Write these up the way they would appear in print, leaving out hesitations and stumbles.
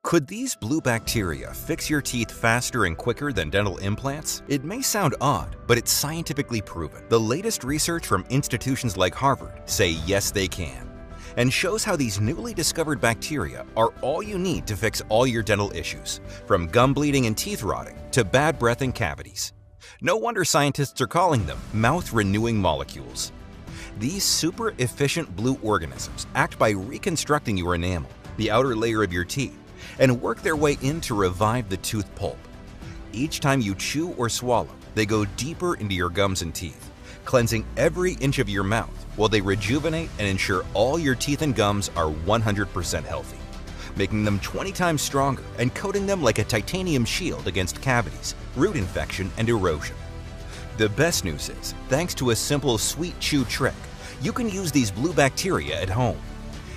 Could these blue bacteria fix your teeth faster and quicker than dental implants? It may sound odd, but it's scientifically proven. The latest research from institutions like Harvard say yes they can, and shows how these newly discovered bacteria are all you need to fix all your dental issues, from gum bleeding and teeth rotting to bad breath and cavities. No wonder scientists are calling them mouth-renewing molecules. These super efficient blue organisms act by reconstructing your enamel, the outer layer of your teeth, and work their way in to revive the tooth pulp. Each time you chew or swallow, they go deeper into your gums and teeth, cleansing every inch of your mouth while they rejuvenate and ensure all your teeth and gums are 100% healthy, making them 20 times stronger and coating them like a titanium shield against cavities, root infection, and erosion. The best news is, thanks to a simple sweet chew trick, you can use these blue bacteria at home.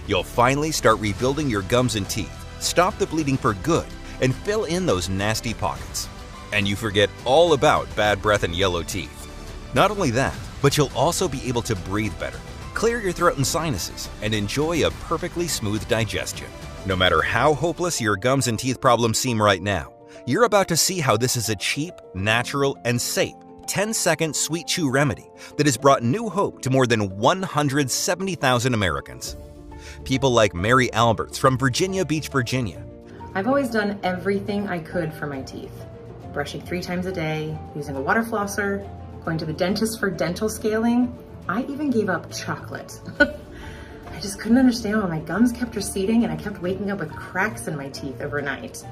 You'll finally start rebuilding your gums and teeth, stop the bleeding for good, and fill in those nasty pockets. And you forget all about bad breath and yellow teeth. Not only that, but you'll also be able to breathe better, clear your throat and sinuses, and enjoy a perfectly smooth digestion. No matter how hopeless your gums and teeth problems seem right now, you're about to see how this is a cheap, natural, and safe 10-second sweet chew remedy that has brought new hope to more than 170,000 Americans. People like Mary Alberts from Virginia Beach, Virginia. I've always done everything I could for my teeth. Brushing 3 times a day, using a water flosser, going to the dentist for dental scaling. I even gave up chocolate. I just couldn't understand why my gums kept receding and I kept waking up with cracks in my teeth overnight.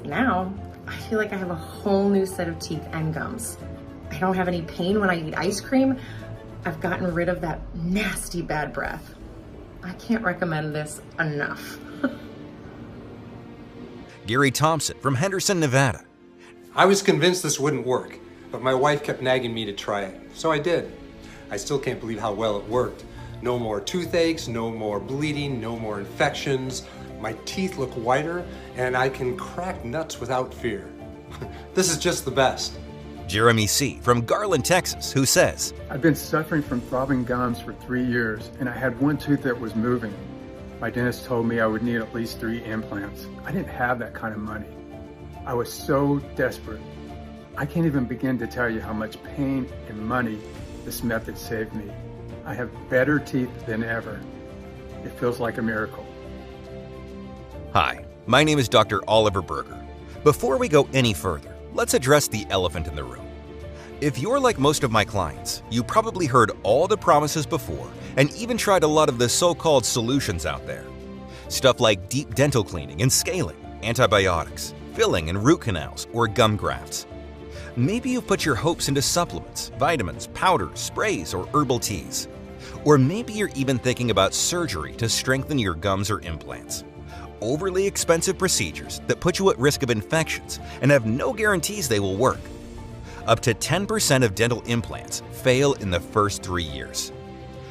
Now, I feel like I have a whole new set of teeth and gums. I don't have any pain when I eat ice cream. I've gotten rid of that nasty bad breath. I can't recommend this enough. Gary Thompson from Henderson, Nevada. I was convinced this wouldn't work, but my wife kept nagging me to try it, so I did. I still can't believe how well it worked. No more toothaches, no more bleeding, no more infections. My teeth look whiter, and I can crack nuts without fear. This is just the best. Jeremy C. from Garland, Texas, who says, I've been suffering from throbbing gums for 3 years, and I had one tooth that was moving. My dentist told me I would need at least 3 implants. I didn't have that kind of money. I was so desperate. I can't even begin to tell you how much pain and money this method saved me. I have better teeth than ever. It feels like a miracle. Hi, my name is Dr. Oliver Berger. Before we go any further, let's address the elephant in the room. If you're like most of my clients, you probably heard all the promises before and even tried a lot of the so-called solutions out there. Stuff like deep dental cleaning and scaling, antibiotics, filling and root canals, or gum grafts. Maybe you've put your hopes into supplements, vitamins, powders, sprays, or herbal teas. Or maybe you're even thinking about surgery to strengthen your gums or implants. Overly expensive procedures that put you at risk of infections and have no guarantees they will work. Up to 10% of dental implants fail in the first 3 years.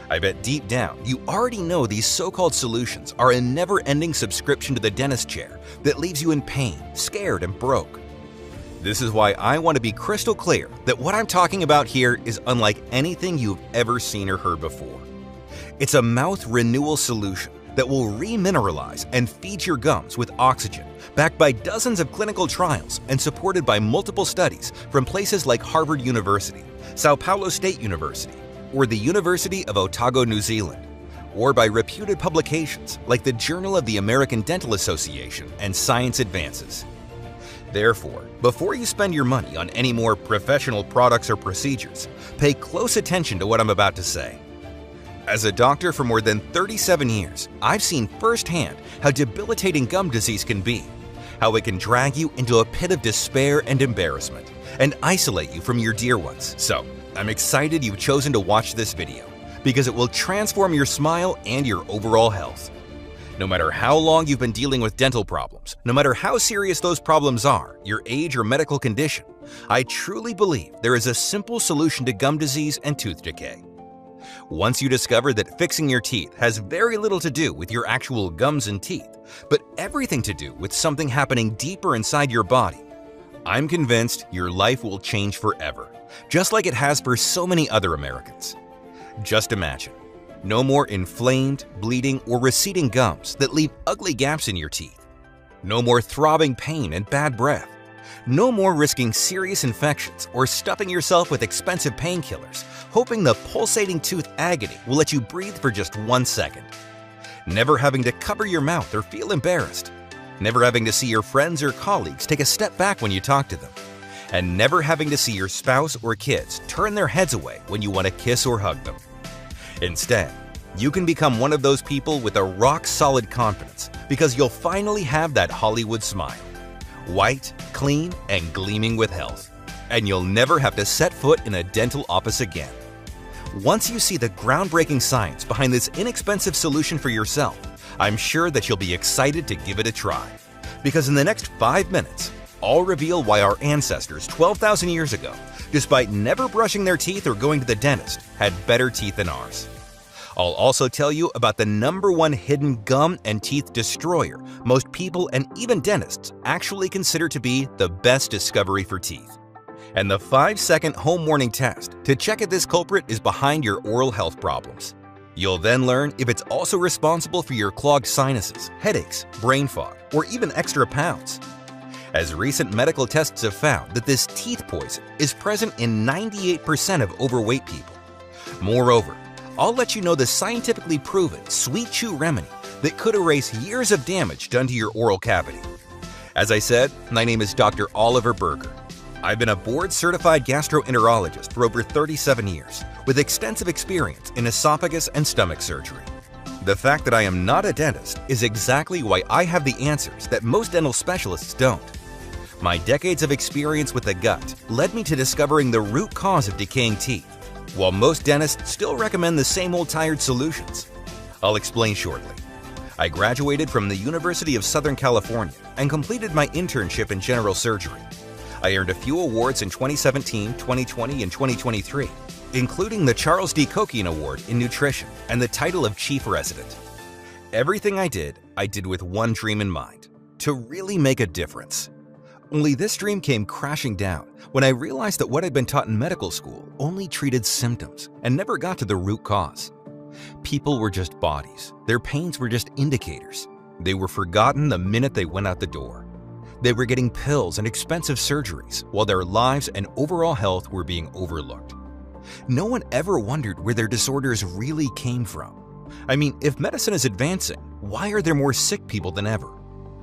I bet deep down you already know these so-called solutions are a never-ending subscription to the dentist chair that leaves you in pain, scared, and broke. This is why I want to be crystal clear that what I'm talking about here is unlike anything you've ever seen or heard before. It's a mouth renewal solution that will remineralize and feed your gums with oxygen, backed by dozens of clinical trials and supported by multiple studies from places like Harvard University, Sao Paulo State University, or the University of Otago, New Zealand, or by reputed publications like the Journal of the American Dental Association and Science Advances. Therefore, before you spend your money on any more professional products or procedures, pay close attention to what I'm about to say. As a doctor for more than 37 years, I've seen firsthand how debilitating gum disease can be, how it can drag you into a pit of despair and embarrassment, and isolate you from your dear ones. So, I'm excited you've chosen to watch this video, because it will transform your smile and your overall health. No matter how long you've been dealing with dental problems, no matter how serious those problems are, your age or medical condition, I truly believe there is a simple solution to gum disease and tooth decay. Once you discover that fixing your teeth has very little to do with your actual gums and teeth, but everything to do with something happening deeper inside your body, I'm convinced your life will change forever, just like it has for so many other Americans. Just imagine, no more inflamed, bleeding, or receding gums that leave ugly gaps in your teeth. No more throbbing pain and bad breath. No more risking serious infections or stuffing yourself with expensive painkillers, hoping the pulsating tooth agony will let you breathe for just 1 second. Never having to cover your mouth or feel embarrassed. Never having to see your friends or colleagues take a step back when you talk to them. And never having to see your spouse or kids turn their heads away when you want to kiss or hug them. Instead, you can become one of those people with a rock-solid confidence because you'll finally have that Hollywood smile. White, clean, and gleaming with health. And you'll never have to set foot in a dental office again. Once you see the groundbreaking science behind this inexpensive solution for yourself, I'm sure that you'll be excited to give it a try. Because in the next 5 minutes, I'll reveal why our ancestors 12,000 years ago, despite never brushing their teeth or going to the dentist, had better teeth than ours. I'll also tell you about the #1 hidden gum and teeth destroyer most people and even dentists actually consider to be the best discovery for teeth. And the 5-second home warning test to check if this culprit is behind your oral health problems. You'll then learn if it's also responsible for your clogged sinuses, headaches, brain fog, or even extra pounds. As recent medical tests have found that this teeth poison is present in 98% of overweight people. Moreover, I'll let you know the scientifically proven sweet chew remedy that could erase years of damage done to your oral cavity. As I said, my name is Dr. Oliver Berger. I've been a board-certified gastroenterologist for over 37 years, with extensive experience in esophagus and stomach surgery. The fact that I am not a dentist is exactly why I have the answers that most dental specialists don't. My decades of experience with the gut led me to discovering the root cause of decaying teeth, while most dentists still recommend the same old tired solutions. I'll explain shortly. I graduated from the University of Southern California and completed my internship in general surgery. I earned a few awards in 2017, 2020, and 2023, including the Charles D. Cokian Award in Nutrition and the title of Chief Resident. Everything I did with one dream in mind: to really make a difference. Only this dream came crashing down when I realized that what I'd been taught in medical school only treated symptoms and never got to the root cause. People were just bodies. Their pains were just indicators. They were forgotten the minute they went out the door. They were getting pills and expensive surgeries while their lives and overall health were being overlooked. No one ever wondered where their disorders really came from. I mean, if medicine is advancing, why are there more sick people than ever?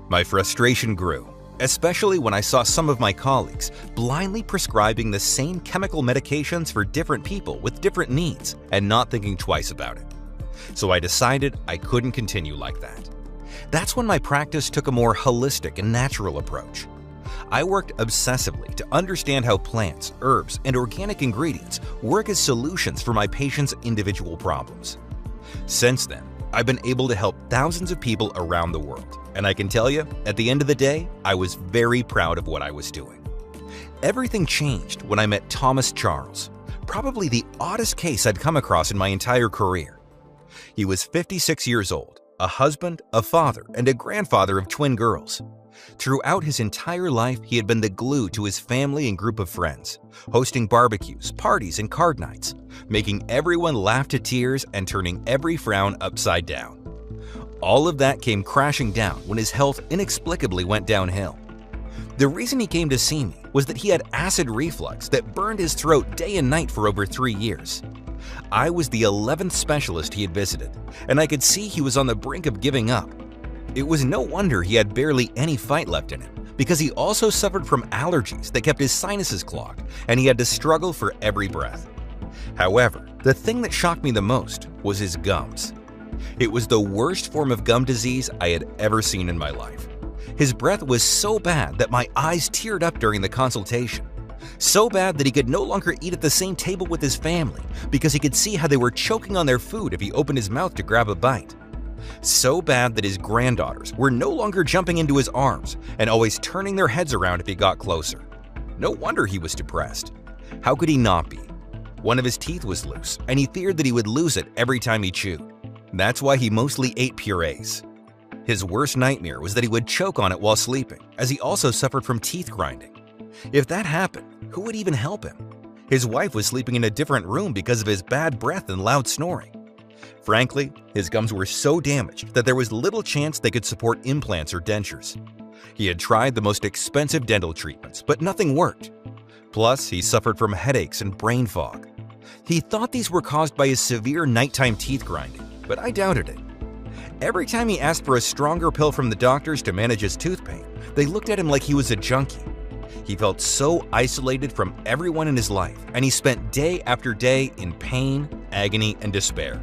My frustration grew, especially when I saw some of my colleagues blindly prescribing the same chemical medications for different people with different needs and not thinking twice about it. So I decided I couldn't continue like that. That's when my practice took a more holistic and natural approach. I worked obsessively to understand how plants, herbs, and organic ingredients work as solutions for my patients' individual problems. Since then, I've been able to help thousands of people around the world, and I can tell you, at the end of the day, I was very proud of what I was doing. Everything changed when I met Thomas Charles, probably the oddest case I'd come across in my entire career. He was 56 years old, a husband, a father, and a grandfather of twin girls. Throughout his entire life, he had been the glue to his family and group of friends, hosting barbecues, parties, and card nights, making everyone laugh to tears and turning every frown upside down. All of that came crashing down when his health inexplicably went downhill. The reason he came to see me was that he had acid reflux that burned his throat day and night for over 3 years. I was the 11th specialist he had visited, and I could see he was on the brink of giving up. It was no wonder he had barely any fight left in him, because he also suffered from allergies that kept his sinuses clogged, and he had to struggle for every breath. However, the thing that shocked me the most was his gums. It was the worst form of gum disease I had ever seen in my life. His breath was so bad that my eyes teared up during the consultation. So bad that he could no longer eat at the same table with his family because he could see how they were choking on their food if he opened his mouth to grab a bite. So bad that his granddaughters were no longer jumping into his arms and always turning their heads around if he got closer. No wonder he was depressed. How could he not be? One of his teeth was loose, and he feared that he would lose it every time he chewed. That's why he mostly ate purees. His worst nightmare was that he would choke on it while sleeping, as he also suffered from teeth grinding. If that happened, who would even help him? His wife was sleeping in a different room because of his bad breath and loud snoring. Frankly, his gums were so damaged that there was little chance they could support implants or dentures. He had tried the most expensive dental treatments, but nothing worked. Plus, he suffered from headaches and brain fog. He thought these were caused by his severe nighttime teeth grinding, but I doubted it. Every time he asked for a stronger pill from the doctors to manage his tooth pain, they looked at him like he was a junkie. He felt so isolated from everyone in his life, and he spent day after day in pain, agony, and despair.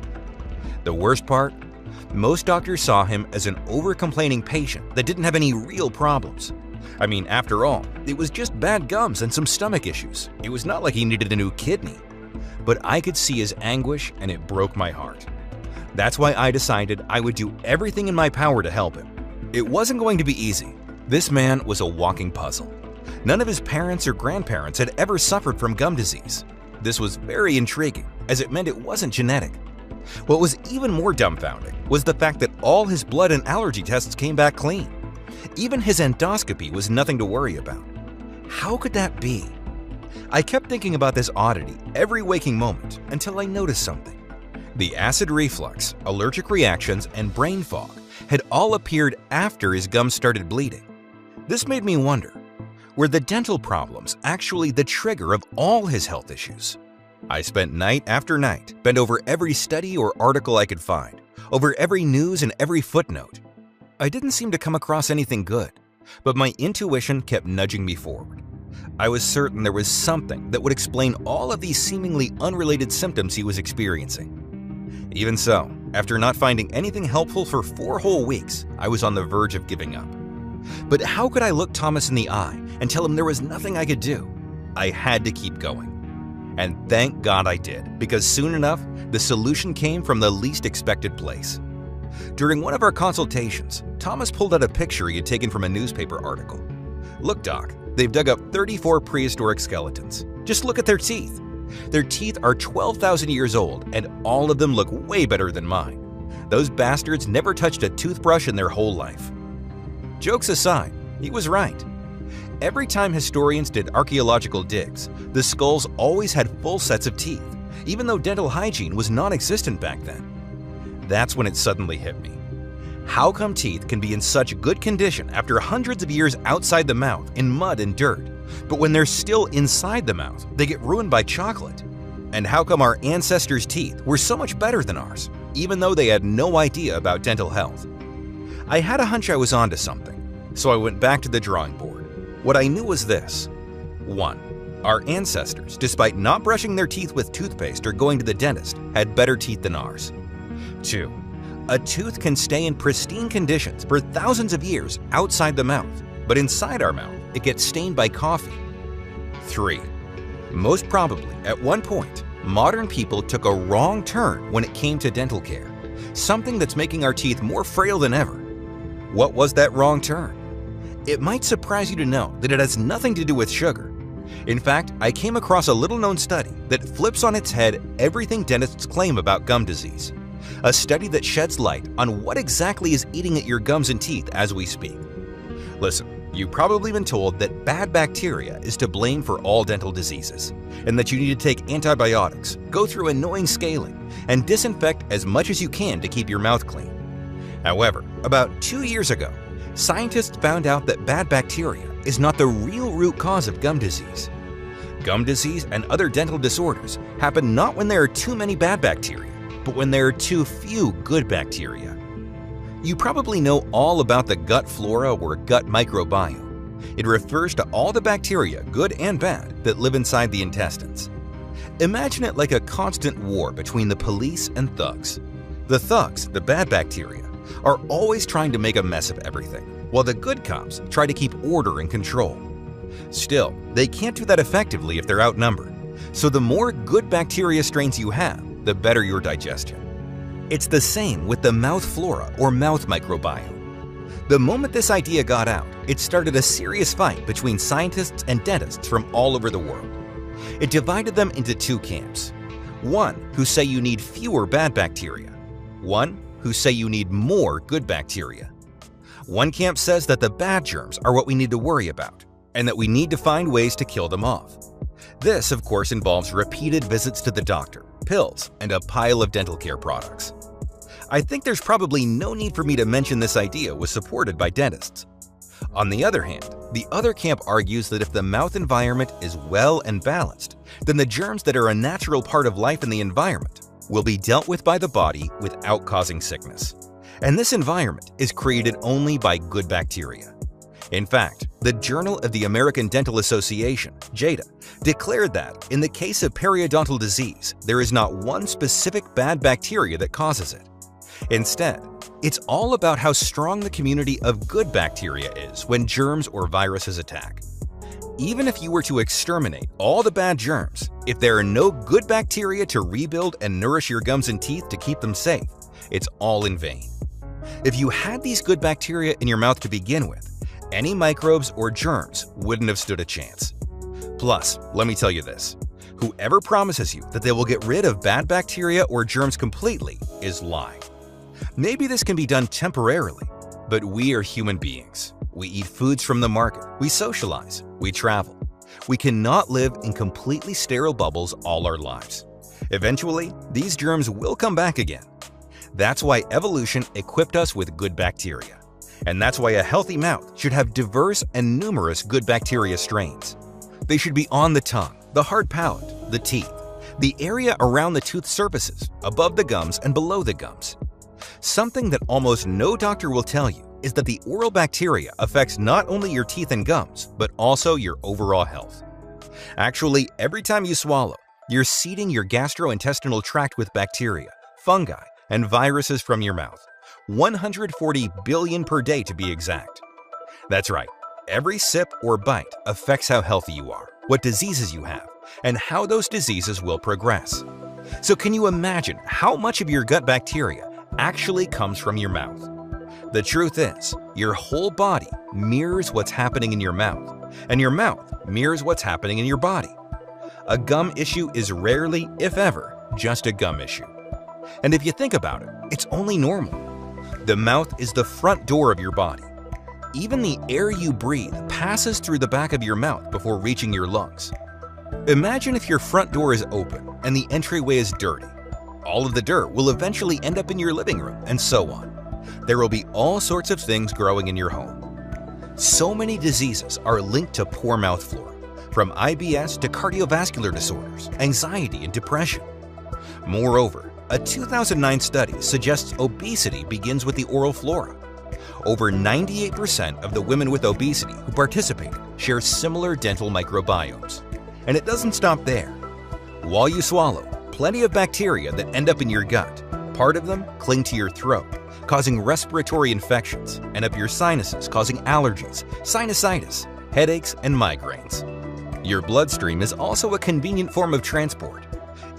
The worst part? Most doctors saw him as an over-complaining patient that didn't have any real problems. I mean, after all, it was just bad gums and some stomach issues. It was not like he needed a new kidney. But I could see his anguish, and it broke my heart. That's why I decided I would do everything in my power to help him. It wasn't going to be easy. This man was a walking puzzle. None of his parents or grandparents had ever suffered from gum disease. This was very intriguing, as it meant it wasn't genetic. What was even more dumbfounding was the fact that all his blood and allergy tests came back clean. Even his endoscopy was nothing to worry about. How could that be? I kept thinking about this oddity every waking moment until I noticed something. The acid reflux, allergic reactions, and brain fog had all appeared after his gums started bleeding. This made me wonder, were the dental problems actually the trigger of all his health issues? I spent night after night, bent over every study or article I could find, over every news and every footnote. I didn't seem to come across anything good, but my intuition kept nudging me forward. I was certain there was something that would explain all of these seemingly unrelated symptoms he was experiencing. Even so, after not finding anything helpful for 4 whole weeks, I was on the verge of giving up. But how could I look Thomas in the eye and tell him there was nothing I could do? I had to keep going. And thank God I did, because soon enough, the solution came from the least expected place. During one of our consultations, Thomas pulled out a picture he had taken from a newspaper article. Look, Doc, they've dug up 34 prehistoric skeletons. Just look at their teeth. Their teeth are 12,000 years old, and all of them look way better than mine. Those bastards never touched a toothbrush in their whole life. Jokes aside, he was right. Every time historians did archaeological digs, the skulls always had full sets of teeth, even though dental hygiene was non-existent back then. That's when it suddenly hit me. How come teeth can be in such good condition after hundreds of years outside the mouth in mud and dirt, but when they're still inside the mouth, they get ruined by chocolate? And how come our ancestors' teeth were so much better than ours, even though they had no idea about dental health? I had a hunch I was onto something, so I went back to the drawing board. What I knew was this. 1. Our ancestors, despite not brushing their teeth with toothpaste or going to the dentist, had better teeth than ours. 2. A tooth can stay in pristine conditions for thousands of years outside the mouth, but inside our mouth, it gets stained by coffee. 3. Most probably, at one point, modern people took a wrong turn when it came to dental care, something that's making our teeth more frail than ever. What was that wrong turn? It might surprise you to know that it has nothing to do with sugar. In fact, I came across a little-known study that flips on its head everything dentists claim about gum disease. A study that sheds light on what exactly is eating at your gums and teeth as we speak. Listen, you've probably been told that bad bacteria is to blame for all dental diseases, and that you need to take antibiotics, go through annoying scaling, and disinfect as much as you can to keep your mouth clean. However, about 2 years ago, scientists found out that bad bacteria is not the real root cause of gum disease. Gum disease and other dental disorders happen not when there are too many bad bacteria, but when there are too few good bacteria. You probably know all about the gut flora or gut microbiome. It refers to all the bacteria, good and bad, that live inside the intestines. Imagine it like a constant war between the police and thugs. The thugs, the bad bacteria, are always trying to make a mess of everything, while the good cops try to keep order and control. Still, they can't do that effectively if they're outnumbered, so the more good bacteria strains you have, the better your digestion. It's the same with the mouth flora or mouth microbiome. The moment this idea got out, it started a serious fight between scientists and dentists from all over the world. It divided them into 2 camps. One who say you need fewer bad bacteria. One who say you need more good bacteria. One camp says that the bad germs are what we need to worry about, and that we need to find ways to kill them off. This, of course, involves repeated visits to the doctor, pills, and a pile of dental care products. I think there's probably no need for me to mention this idea was supported by dentists. On the other hand, the other camp argues that if the mouth environment is well and balanced, then the germs that are a natural part of life in the environment will be dealt with by the body without causing sickness. And this environment is created only by good bacteria. In fact, the Journal of the American Dental Association, JADA, declared that in the case of periodontal disease, there is not one specific bad bacteria that causes it. Instead, it's all about how strong the community of good bacteria is when germs or viruses attack. Even if you were to exterminate all the bad germs, if there are no good bacteria to rebuild and nourish your gums and teeth to keep them safe, it's all in vain. If you had these good bacteria in your mouth to begin with, any microbes or germs wouldn't have stood a chance. Plus, let me tell you this, whoever promises you that they will get rid of bad bacteria or germs completely is lying. Maybe this can be done temporarily, but we are human beings. We eat foods from the market, we socialize, we travel. We cannot live in completely sterile bubbles all our lives. Eventually, these germs will come back again. That's why evolution equipped us with good bacteria. And that's why a healthy mouth should have diverse and numerous good bacteria strains. They should be on the tongue, the hard palate, the teeth, the area around the tooth surfaces, above the gums and below the gums. Something that almost no doctor will tell you is that the oral bacteria affects not only your teeth and gums, but also your overall health. Actually, every time you swallow, you're seeding your gastrointestinal tract with bacteria, fungi, and viruses from your mouth. 140 billion per day to be exact. That's right, every sip or bite affects how healthy you are, what diseases you have, and how those diseases will progress. So can you imagine how much of your gut bacteria actually comes from your mouth? The truth is, your whole body mirrors what's happening in your mouth, and your mouth mirrors what's happening in your body. A gum issue is rarely, if ever, just a gum issue. And if you think about it, it's only normal. The mouth is the front door of your body. Even the air you breathe passes through the back of your mouth before reaching your lungs. Imagine if your front door is open and the entryway is dirty. All of the dirt will eventually end up in your living room, and so on. There will be all sorts of things growing in your home. So many diseases are linked to poor mouth flora, from IBS to cardiovascular disorders, anxiety, and depression. Moreover, a 2009 study suggests obesity begins with the oral flora. Over 98% of the women with obesity who participated share similar dental microbiomes. And it doesn't stop there. While you swallow, plenty of bacteria that end up in your gut, part of them cling to your throat, causing respiratory infections, and up your sinuses, causing allergies, sinusitis, headaches, and migraines. Your bloodstream is also a convenient form of transport.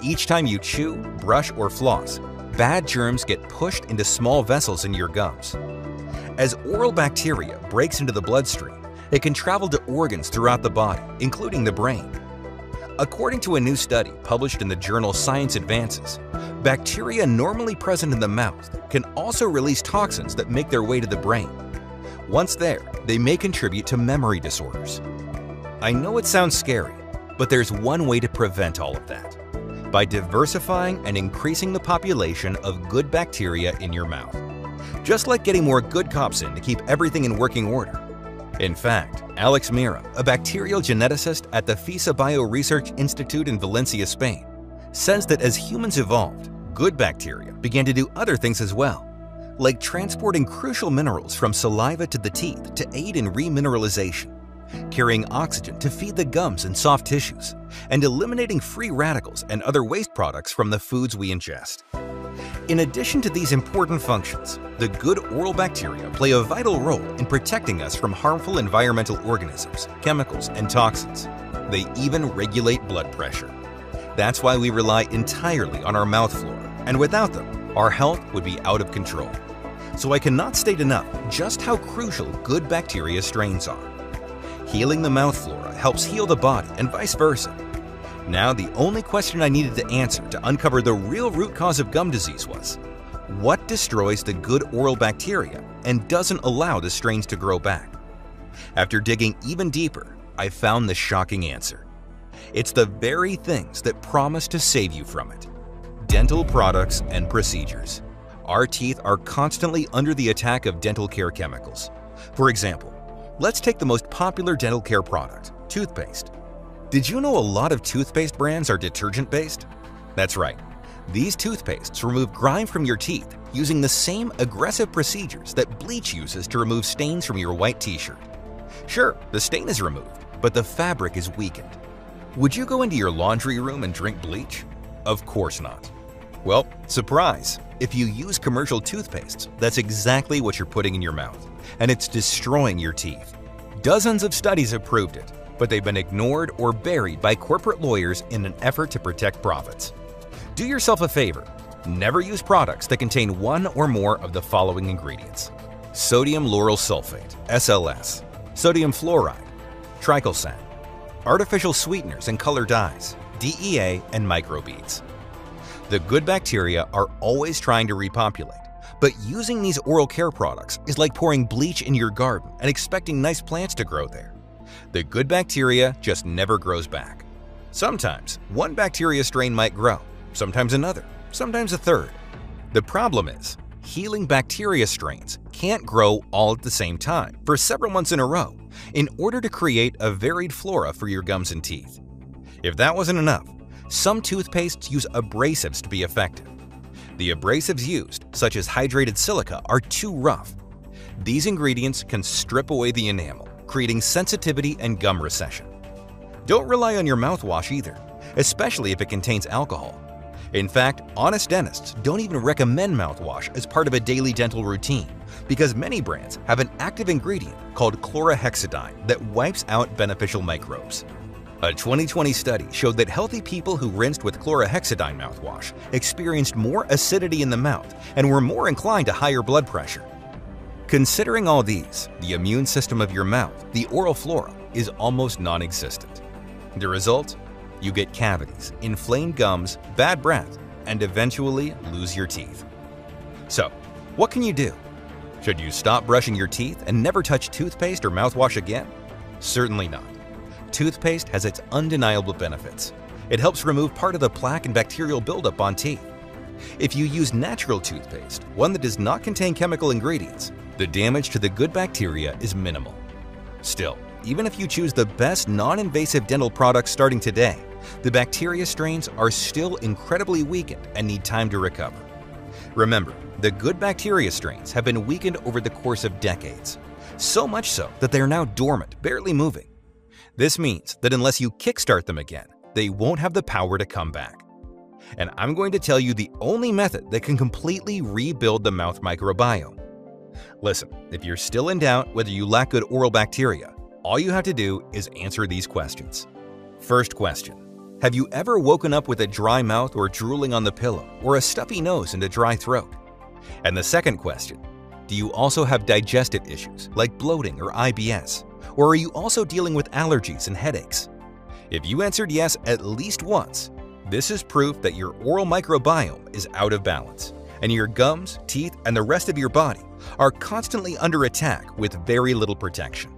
Each time you chew, brush, or floss, bad germs get pushed into small vessels in your gums. As oral bacteria breaks into the bloodstream, it can travel to organs throughout the body, including the brain. According to a new study published in the journal Science Advances, bacteria normally present in the mouth can also release toxins that make their way to the brain. Once there, they may contribute to memory disorders. I know it sounds scary, but there's one way to prevent all of that: by diversifying and increasing the population of good bacteria in your mouth. Just like getting more good cops in to keep everything in working order. In fact, Alex Mira, a bacterial geneticist at the FISA Bioresearch Institute in Valencia, Spain, says that as humans evolved, good bacteria began to do other things as well, like transporting crucial minerals from saliva to the teeth to aid in remineralization, carrying oxygen to feed the gums and soft tissues, and eliminating free radicals and other waste products from the foods we ingest. In addition to these important functions, the good oral bacteria play a vital role in protecting us from harmful environmental organisms, chemicals, and toxins. They even regulate blood pressure. That's why we rely entirely on our mouth flora, and without them, our health would be out of control. So I cannot state enough just how crucial good bacteria strains are. Healing the mouth flora helps heal the body and vice versa. Now, the only question I needed to answer to uncover the real root cause of gum disease was, what destroys the good oral bacteria and doesn't allow the strains to grow back? After digging even deeper, I found the shocking answer. It's the very things that promise to save you from it: dental products and procedures. Our teeth are constantly under the attack of dental care chemicals. For example, Let's take the most popular dental care product, toothpaste. Did you know a lot of toothpaste brands are detergent-based? That's right. These toothpastes remove grime from your teeth using the same aggressive procedures that bleach uses to remove stains from your white t-shirt. Sure, the stain is removed, but the fabric is weakened. Would you go into your laundry room and drink bleach? Of course not. Well, surprise! If you use commercial toothpastes, that's exactly what you're putting in your mouth, and it's destroying your teeth. Dozens of studies have proved it, but they've been ignored or buried by corporate lawyers in an effort to protect profits. Do yourself a favor. Never use products that contain one or more of the following ingredients: sodium lauryl sulfate, SLS, sodium fluoride, triclosan, artificial sweeteners and color dyes, DEA, and microbeads. The good bacteria are always trying to repopulate, but using these oral care products is like pouring bleach in your garden and expecting nice plants to grow there. The good bacteria just never grows back. Sometimes one bacteria strain might grow, sometimes another, sometimes a third. The problem is, healing bacteria strains can't grow all at the same time for several months in a row in order to create a varied flora for your gums and teeth. If that wasn't enough, some toothpastes use abrasives to be effective. The abrasives used, such as hydrated silica, are too rough. These ingredients can strip away the enamel, creating sensitivity and gum recession. Don't rely on your mouthwash either, especially if it contains alcohol. In fact, honest dentists don't even recommend mouthwash as part of a daily dental routine because many brands have an active ingredient called chlorhexidine that wipes out beneficial microbes. A 2020 study showed that healthy people who rinsed with chlorhexidine mouthwash experienced more acidity in the mouth and were more inclined to higher blood pressure. Considering all these, the immune system of your mouth, the oral flora, is almost non-existent. The result? You get cavities, inflamed gums, bad breath, and eventually lose your teeth. So, what can you do? Should you stop brushing your teeth and never touch toothpaste or mouthwash again? Certainly not. Toothpaste has its undeniable benefits. It helps remove part of the plaque and bacterial buildup on teeth. If you use natural toothpaste, one that does not contain chemical ingredients, the damage to the good bacteria is minimal. Still, even if you choose the best non-invasive dental products starting today, the bacteria strains are still incredibly weakened and need time to recover. Remember, the good bacteria strains have been weakened over the course of decades, so much so that they are now dormant, barely moving. This means that unless you kickstart them again, they won't have the power to come back. And I'm going to tell you the only method that can completely rebuild the mouth microbiome. Listen, if you're still in doubt whether you lack good oral bacteria, all you have to do is answer these questions. First question: have you ever woken up with a dry mouth or drooling on the pillow, or a stuffy nose and a dry throat? And the second question: do you also have digestive issues like bloating or IBS? Or are you also dealing with allergies and headaches? If you answered yes at least once, this is proof that your oral microbiome is out of balance, and your gums, teeth, and the rest of your body are constantly under attack with very little protection.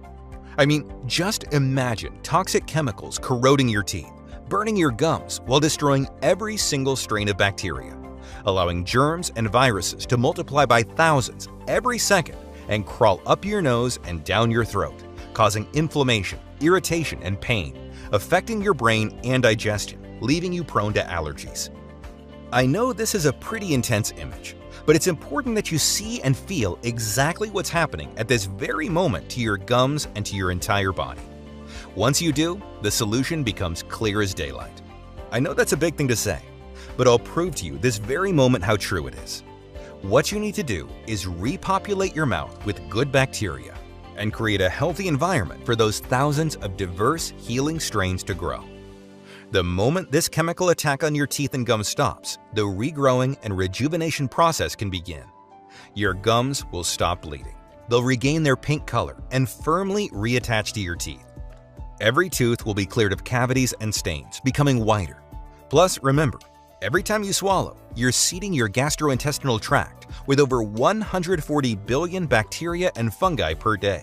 I mean, just imagine toxic chemicals corroding your teeth, burning your gums while destroying every single strain of bacteria, allowing germs and viruses to multiply by thousands every second and crawl up your nose and down your throat, causing inflammation, irritation, and pain, affecting your brain and digestion, leaving you prone to allergies. I know this is a pretty intense image, but it's important that you see and feel exactly what's happening at this very moment to your gums and to your entire body. Once you do, the solution becomes clear as daylight. I know that's a big thing to say, but I'll prove to you this very moment how true it is. What you need to do is repopulate your mouth with good bacteria and create a healthy environment for those thousands of diverse, healing strains to grow. The moment this chemical attack on your teeth and gums stops, the regrowing and rejuvenation process can begin. Your gums will stop bleeding. They'll regain their pink color and firmly reattach to your teeth. Every tooth will be cleared of cavities and stains, becoming whiter. Plus, remember, every time you swallow, you're seeding your gastrointestinal tract with over 140 billion bacteria and fungi per day.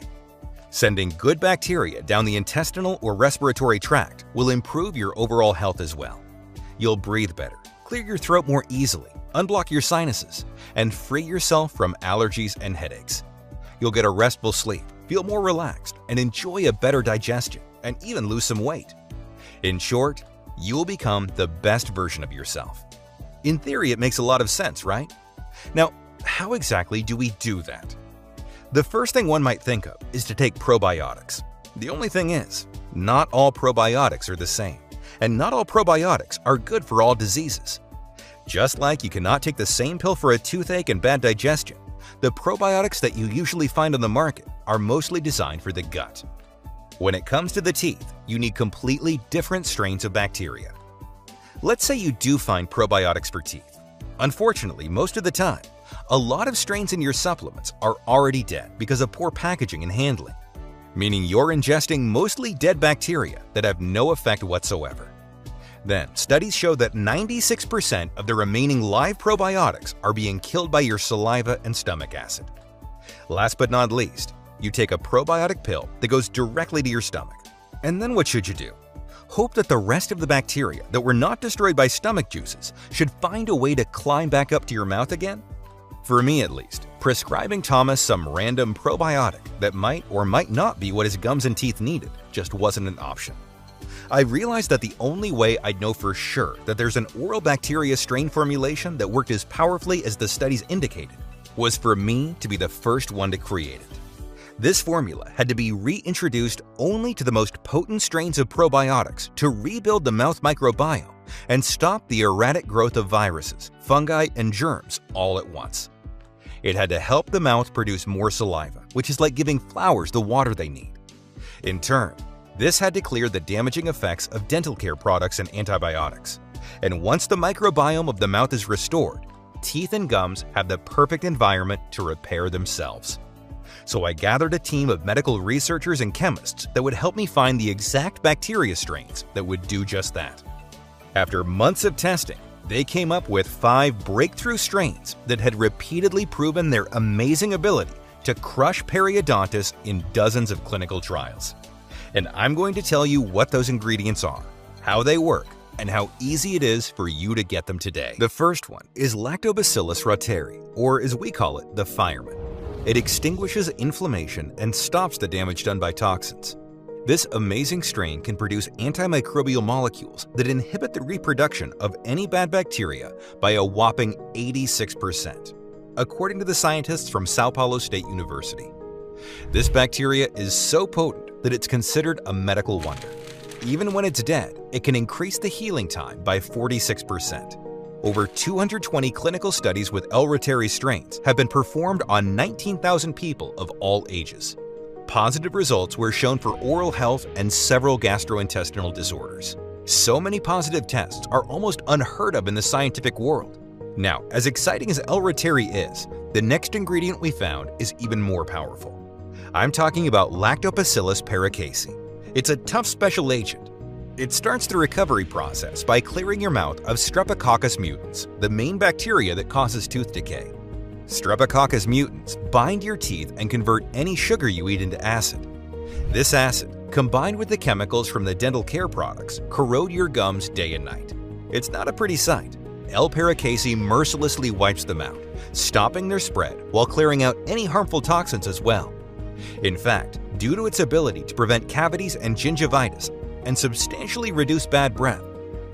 Sending good bacteria down the intestinal or respiratory tract will improve your overall health as well. You'll breathe better, clear your throat more easily, unblock your sinuses, and free yourself from allergies and headaches. You'll get a restful sleep, feel more relaxed, and enjoy a better digestion, and even lose some weight. In short, you will become the best version of yourself. In theory, it makes a lot of sense, right? Now, how exactly do we do that? The first thing one might think of is to take probiotics. The only thing is, not all probiotics are the same, and not all probiotics are good for all diseases. Just like you cannot take the same pill for a toothache and bad digestion, the probiotics that you usually find on the market are mostly designed for the gut. When it comes to the teeth, you need completely different strains of bacteria. Let's say you do find probiotics for teeth. Unfortunately, most of the time, a lot of strains in your supplements are already dead because of poor packaging and handling, meaning you're ingesting mostly dead bacteria that have no effect whatsoever. Then, studies show that 96% of the remaining live probiotics are being killed by your saliva and stomach acid. Last but not least, you take a probiotic pill that goes directly to your stomach. And then what should you do? Hope that the rest of the bacteria that were not destroyed by stomach juices should find a way to climb back up to your mouth again? For me at least, prescribing Thomas some random probiotic that might or might not be what his gums and teeth needed just wasn't an option. I realized that the only way I'd know for sure that there's an oral bacteria strain formulation that worked as powerfully as the studies indicated was for me to be the first one to create it. This formula had to be reintroduced only to the most potent strains of probiotics to rebuild the mouth microbiome and stop the erratic growth of viruses, fungi, and germs all at once. It had to help the mouth produce more saliva, which is like giving flowers the water they need. In turn, this had to clear the damaging effects of dental care products and antibiotics. And once the microbiome of the mouth is restored, teeth and gums have the perfect environment to repair themselves. So I gathered a team of medical researchers and chemists that would help me find the exact bacteria strains that would do just that. After months of testing, they came up with 5 breakthrough strains that had repeatedly proven their amazing ability to crush periodontitis in dozens of clinical trials. And I'm going to tell you what those ingredients are, how they work, and how easy it is for you to get them today. The first one is Lactobacillus reuteri, or as we call it, the fireman. It extinguishes inflammation and stops the damage done by toxins. This amazing strain can produce antimicrobial molecules that inhibit the reproduction of any bad bacteria by a whopping 86%, according to the scientists from Sao Paulo State University. This bacteria is so potent that it's considered a medical wonder. Even when it's dead, it can increase the healing time by 46%. Over 220 clinical studies with L. reuteri strains have been performed on 19,000 people of all ages. Positive results were shown for oral health and several gastrointestinal disorders. So many positive tests are almost unheard of in the scientific world. Now, as exciting as L. reuteri is, the next ingredient we found is even more powerful. I'm talking about Lactobacillus paracasei. It's a tough special agent. It starts the recovery process by clearing your mouth of Streptococcus mutans, the main bacteria that causes tooth decay. Streptococcus mutans bind your teeth and convert any sugar you eat into acid. This acid, combined with the chemicals from the dental care products, corrode your gums day and night. It's not a pretty sight. L. paracasei mercilessly wipes them out, stopping their spread while clearing out any harmful toxins as well. In fact, due to its ability to prevent cavities and gingivitis and substantially reduce bad breath,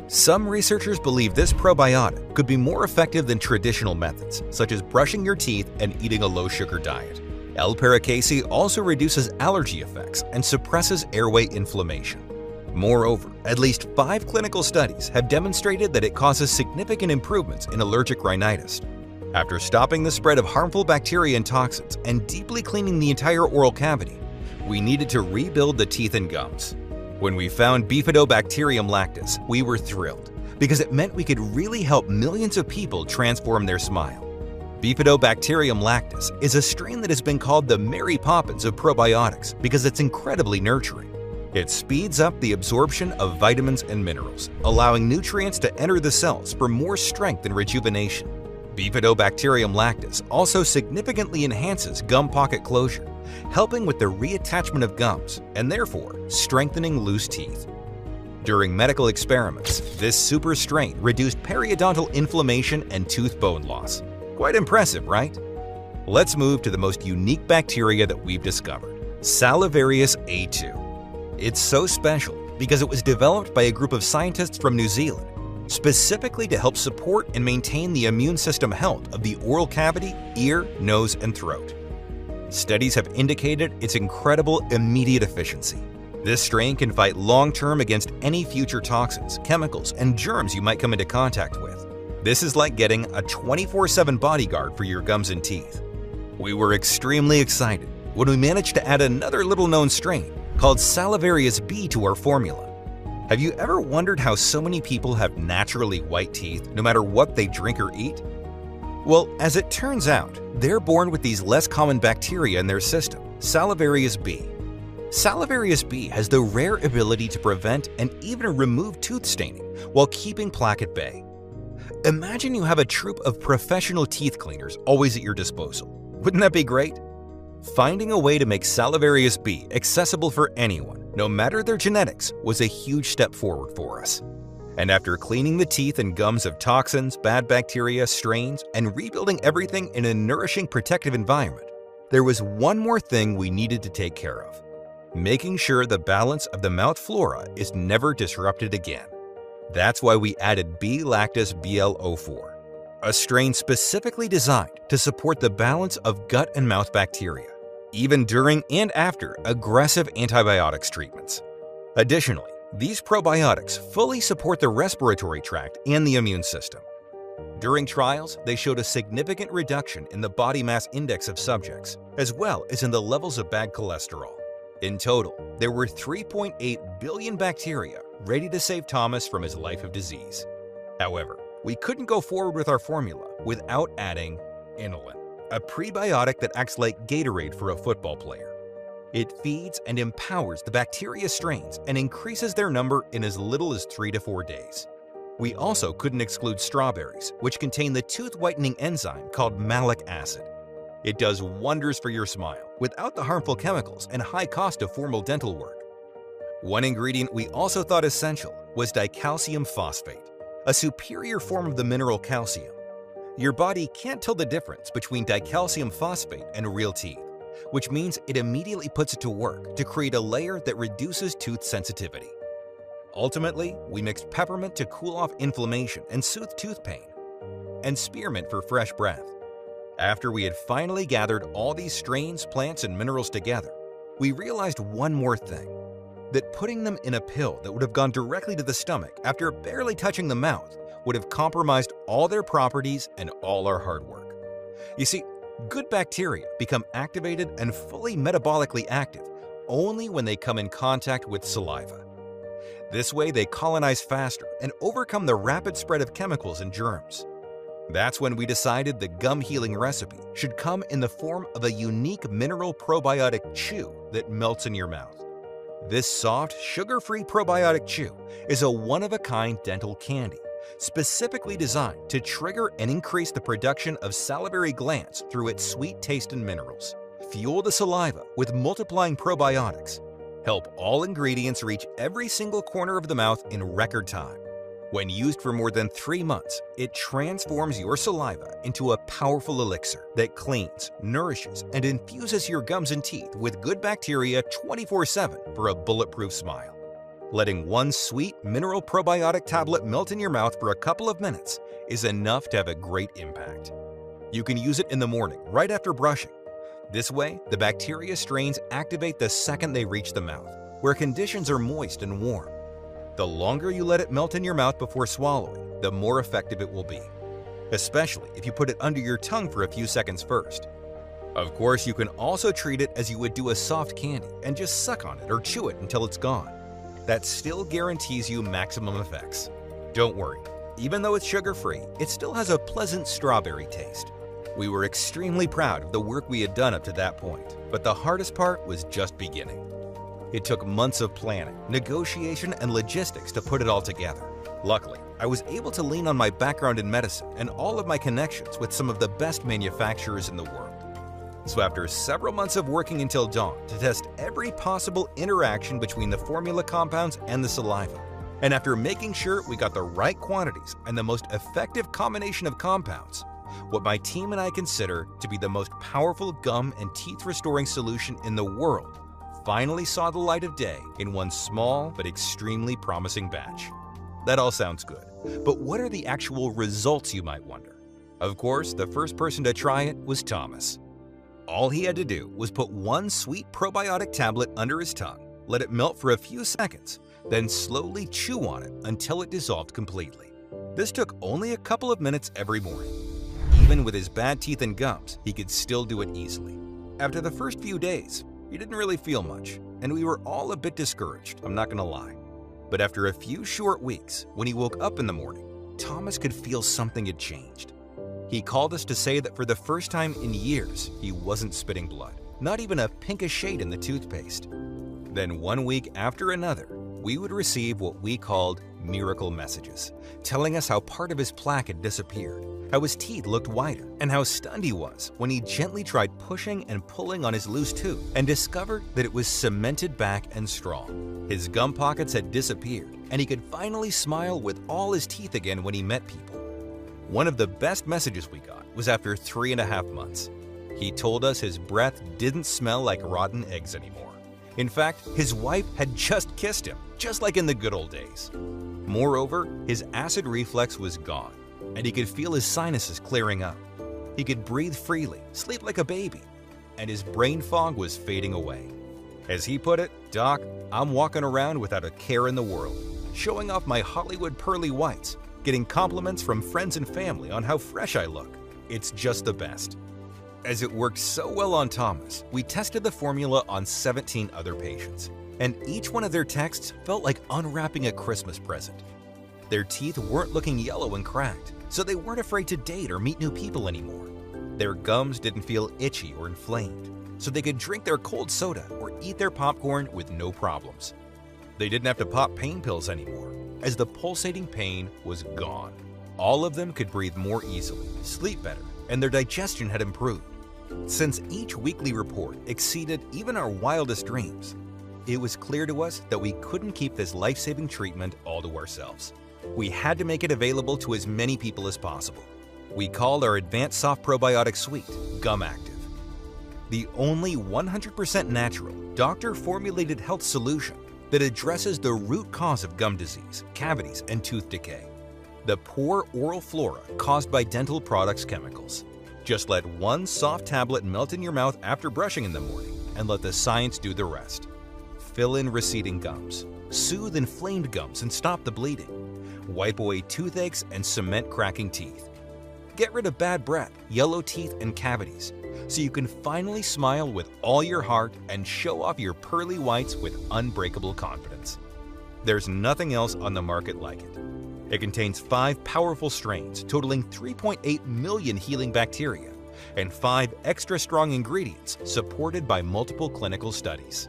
some researchers believe this probiotic could be more effective than traditional methods, such as brushing your teeth and eating a low-sugar diet. L. paracasei also reduces allergy effects and suppresses airway inflammation. Moreover, at least 5 clinical studies have demonstrated that it causes significant improvements in allergic rhinitis. After stopping the spread of harmful bacteria and toxins and deeply cleaning the entire oral cavity, we needed to rebuild the teeth and gums. When we found Bifidobacterium lactis, we were thrilled because it meant we could really help millions of people transform their smile. Bifidobacterium lactis is a strain that has been called the Mary Poppins of probiotics because it's incredibly nurturing. It speeds up the absorption of vitamins and minerals, allowing nutrients to enter the cells for more strength and rejuvenation. Bifidobacterium lactis also significantly enhances gum pocket closure, helping with the reattachment of gums and therefore strengthening loose teeth. During medical experiments, this super strain reduced periodontal inflammation and tooth bone loss. Quite impressive, right? Let's move to the most unique bacteria that we've discovered, Salivarius A2. It's so special because it was developed by a group of scientists from New Zealand, specifically to help support and maintain the immune system health of the oral cavity, ear, nose, and throat. Studies have indicated its incredible immediate efficiency. This strain can fight long-term against any future toxins, chemicals, and germs you might come into contact with. This is like getting a 24/7 bodyguard for your gums and teeth. We were extremely excited when we managed to add another little-known strain called Salivarius B to our formula. Have you ever wondered how so many people have naturally white teeth no matter what they drink or eat? Well, as it turns out, they're born with these less common bacteria in their system, Salivarius B. Salivarius B has the rare ability to prevent and even remove tooth staining while keeping plaque at bay. Imagine you have a troupe of professional teeth cleaners always at your disposal. Wouldn't that be great? Finding a way to make Salivarius B accessible for anyone, no matter their genetics, was a huge step forward for us. And after cleaning the teeth and gums of toxins, bad bacteria, strains, and rebuilding everything in a nourishing, protective environment, there was one more thing we needed to take care of: making sure the balance of the mouth flora is never disrupted again. That's why we added B-lactis BL04, a strain specifically designed to support the balance of gut and mouth bacteria, even during and after aggressive antibiotics treatments. Additionally, these probiotics fully support the respiratory tract and the immune system. During trials, they showed a significant reduction in the body mass index of subjects, as well as in the levels of bad cholesterol. In total, there were 3.8 billion bacteria ready to save Thomas from his life of disease. However, we couldn't go forward with our formula without adding inulin, a prebiotic that acts like Gatorade for a football player. It feeds and empowers the bacteria strains and increases their number in as little as 3 to 4 days. We also couldn't exclude strawberries, which contain the tooth whitening enzyme called malic acid. It does wonders for your smile without the harmful chemicals and high cost of formal dental work. One ingredient we also thought essential was dicalcium phosphate, a superior form of the mineral calcium. Your body can't tell the difference between dicalcium phosphate and real teeth, which means it immediately puts it to work to create a layer that reduces tooth sensitivity. Ultimately, we mixed peppermint to cool off inflammation and soothe tooth pain, and spearmint for fresh breath. After we had finally gathered all these strains, plants, and minerals together, we realized one more thing: that putting them in a pill that would have gone directly to the stomach after barely touching the mouth would have compromised all their properties and all our hard work. You see, good bacteria become activated and fully metabolically active only when they come in contact with saliva. This way, they colonize faster and overcome the rapid spread of chemicals and germs. That's when we decided the gum healing recipe should come in the form of a unique mineral probiotic chew that melts in your mouth. This soft, sugar-free probiotic chew is a one-of-a-kind dental candy, specifically designed to trigger and increase the production of salivary glands through its sweet taste and minerals, fuel the saliva with multiplying probiotics, help all ingredients reach every single corner of the mouth in record time. When used for more than 3 months, it transforms your saliva into a powerful elixir that cleans, nourishes, and infuses your gums and teeth with good bacteria 24/7 for a bulletproof smile. Letting one sweet mineral probiotic tablet melt in your mouth for a couple of minutes is enough to have a great impact. You can use it in the morning, right after brushing. This way, the bacteria strains activate the second they reach the mouth, where conditions are moist and warm. The longer you let it melt in your mouth before swallowing, the more effective it will be, especially if you put it under your tongue for a few seconds first. Of course, you can also treat it as you would do a soft candy and just suck on it or chew it until it's gone. That still guarantees you maximum effects. Don't worry, even though it's sugar-free, it still has a pleasant strawberry taste. We were extremely proud of the work we had done up to that point, but the hardest part was just beginning. It took months of planning, negotiation, and logistics to put it all together. Luckily, I was able to lean on my background in medicine and all of my connections with some of the best manufacturers in the world. So after several months of working until dawn to test every possible interaction between the formula compounds and the saliva, and after making sure we got the right quantities and the most effective combination of compounds, what my team and I consider to be the most powerful gum and teeth restoring solution in the world finally saw the light of day in one small but extremely promising batch. That all sounds good, but what are the actual results, you might wonder? Of course, the first person to try it was Thomas. All he had to do was put one sweet probiotic tablet under his tongue, let it melt for a few seconds, then slowly chew on it until it dissolved completely. This took only a couple of minutes every morning. Even with his bad teeth and gums, he could still do it easily. After the first few days, he didn't really feel much, and we were all a bit discouraged, I'm not gonna lie. But after a few short weeks, when he woke up in the morning, Thomas could feel something had changed. He called us to say that for the first time in years, he wasn't spitting blood, not even a pinkish shade in the toothpaste. Then one week after another, we would receive what we called miracle messages, telling us how part of his plaque had disappeared, how his teeth looked whiter, and how stunned he was when he gently tried pushing and pulling on his loose tooth and discovered that it was cemented back and strong. His gum pockets had disappeared, and he could finally smile with all his teeth again when he met people. One of the best messages we got was after 3.5 months. He told us his breath didn't smell like rotten eggs anymore. In fact, his wife had just kissed him, just like in the good old days. Moreover, his acid reflux was gone, and he could feel his sinuses clearing up. He could breathe freely, sleep like a baby, and his brain fog was fading away. As he put it, "Doc, I'm walking around without a care in the world, showing off my Hollywood pearly whites, getting compliments from friends and family on how fresh I look. It's just the best." As it worked so well on Thomas, we tested the formula on 17 other patients, and each one of their texts felt like unwrapping a Christmas present. Their teeth weren't looking yellow and cracked, so they weren't afraid to date or meet new people anymore. Their gums didn't feel itchy or inflamed, so they could drink their cold soda or eat their popcorn with no problems. They didn't have to pop pain pills anymore, as the pulsating pain was gone. All of them could breathe more easily, sleep better, and their digestion had improved. Since each weekly report exceeded even our wildest dreams, it was clear to us that we couldn't keep this life-saving treatment all to ourselves. We had to make it available to as many people as possible. We called our Advanced Soft Probiotic Suite Gum Active. The only 100% natural, doctor-formulated health solution that addresses the root cause of gum disease, cavities, and tooth decay. The poor oral flora caused by dental products chemicals. Just let one soft tablet melt in your mouth after brushing in the morning and let the science do the rest. Fill in receding gums, soothe inflamed gums and stop the bleeding, wipe away toothaches and cement cracking teeth. Get rid of bad breath, yellow teeth, and cavities so you can finally smile with all your heart and show off your pearly whites with unbreakable confidence. There's nothing else on the market like it. It contains 5 powerful strains totaling 3.8 million healing bacteria and 5 extra strong ingredients supported by multiple clinical studies.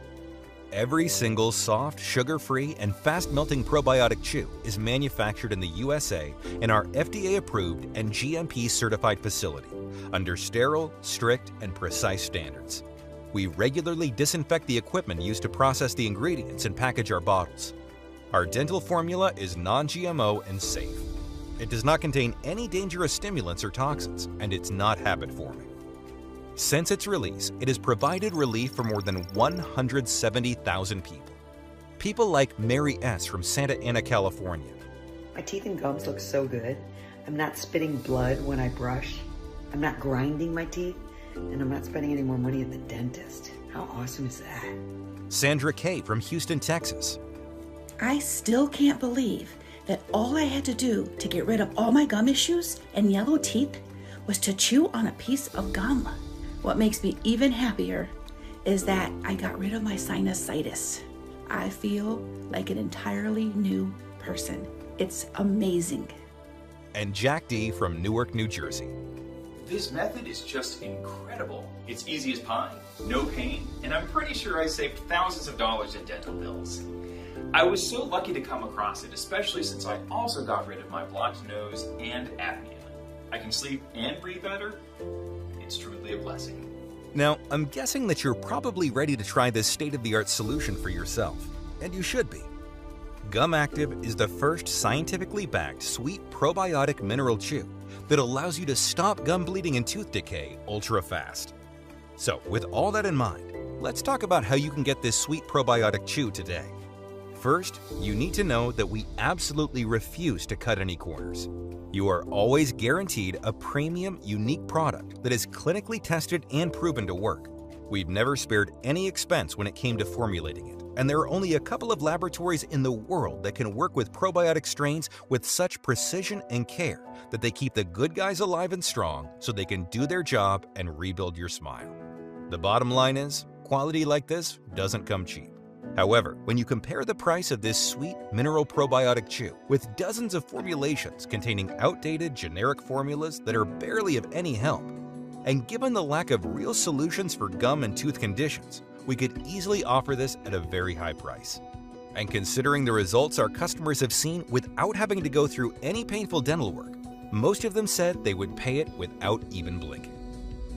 Every single soft, sugar-free, and fast-melting probiotic chew is manufactured in the USA in our FDA-approved and GMP-certified facility under sterile, strict, and precise standards. We regularly disinfect the equipment used to process the ingredients and package our bottles. Our dental formula is non-GMO and safe. It does not contain any dangerous stimulants or toxins, and it's not habit-forming. Since its release, it has provided relief for more than 170,000 people. People like Mary S. from Santa Ana, California. My teeth and gums look so good. I'm not spitting blood when I brush. I'm not grinding my teeth, and I'm not spending any more money at the dentist. How awesome is that? Sandra K. from Houston, Texas. I still can't believe that all I had to do to get rid of all my gum issues and yellow teeth was to chew on a piece of gum. What makes me even happier is that I got rid of my sinusitis. I feel like an entirely new person. It's amazing. And Jack D. from Newark, New Jersey. This method is just incredible. It's easy as pie, no pain, and I'm pretty sure I saved thousands of dollars in dental bills. I was so lucky to come across it, especially since I also got rid of my blocked nose and apnea. I can sleep and breathe better. It's truly a blessing. Now, I'm guessing that you're probably ready to try this state-of-the-art solution for yourself, and you should be. Gum Active is the first scientifically backed sweet probiotic mineral chew that allows you to stop gum bleeding and tooth decay ultra fast. So, with all that in mind, let's talk about how you can get this sweet probiotic chew today. First, you need to know that we absolutely refuse to cut any corners. You are always guaranteed a premium, unique product that is clinically tested and proven to work. We've never spared any expense when it came to formulating it, and there are only a couple of laboratories in the world that can work with probiotic strains with such precision and care that they keep the good guys alive and strong so they can do their job and rebuild your smile. The bottom line is, quality like this doesn't come cheap. However, when you compare the price of this sweet mineral probiotic chew with dozens of formulations containing outdated generic formulas that are barely of any help, and given the lack of real solutions for gum and tooth conditions, we could easily offer this at a very high price. And considering the results our customers have seen without having to go through any painful dental work, most of them said they would pay it without even blinking.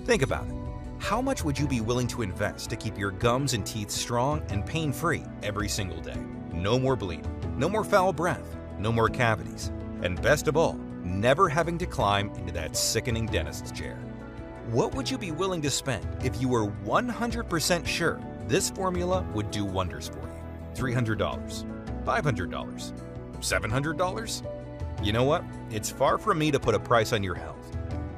Think about it. How much would you be willing to invest to keep your gums and teeth strong and pain-free every single day? No more bleeding, no more foul breath, no more cavities, and best of all, never having to climb into that sickening dentist's chair. What would you be willing to spend if you were 100% sure this formula would do wonders for you? $300, $500, $700? You know what? It's far from me to put a price on your health,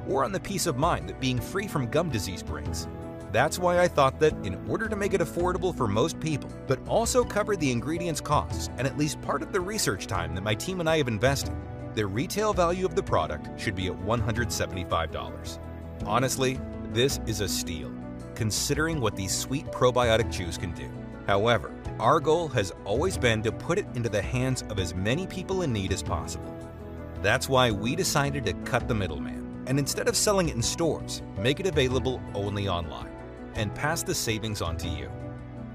or on the peace of mind that being free from gum disease brings. That's why I thought that in order to make it affordable for most people, but also cover the ingredients costs and at least part of the research time that my team and I have invested, the retail value of the product should be at $175. Honestly, this is a steal, considering what these sweet probiotic chews can do. However, our goal has always been to put it into the hands of as many people in need as possible. That's why we decided to cut the middleman, and instead of selling it in stores, make it available only online, and pass the savings on to you.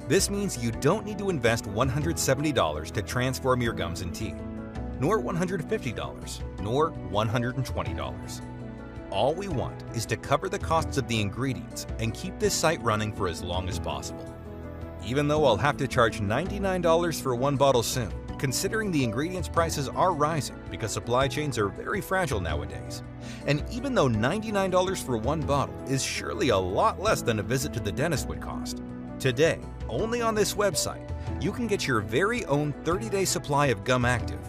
This means you don't need to invest $170 to transform your gums and teeth, nor $150, nor $120. All we want is to cover the costs of the ingredients and keep this site running for as long as possible. Even though I'll have to charge $99 for one bottle soon, considering the ingredients prices are rising because supply chains are very fragile nowadays. And even though $99 for one bottle is surely a lot less than a visit to the dentist would cost, today, only on this website, you can get your very own 30-day supply of Gum Active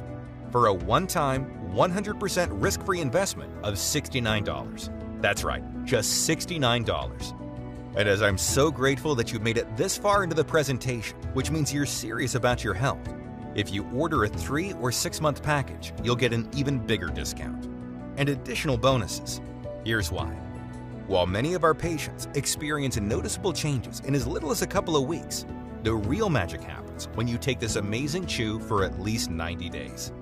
for a one-time, 100% risk-free investment of $69. That's right, just $69. And as I'm so grateful that you've made it this far into the presentation, which means you're serious about your health, if you order a 3 or 6 month package, you'll get an even bigger discount and additional bonuses. Here's why. While many of our patients experience noticeable changes in as little as a couple of weeks, the real magic happens when you take this amazing chew for at least 90 days.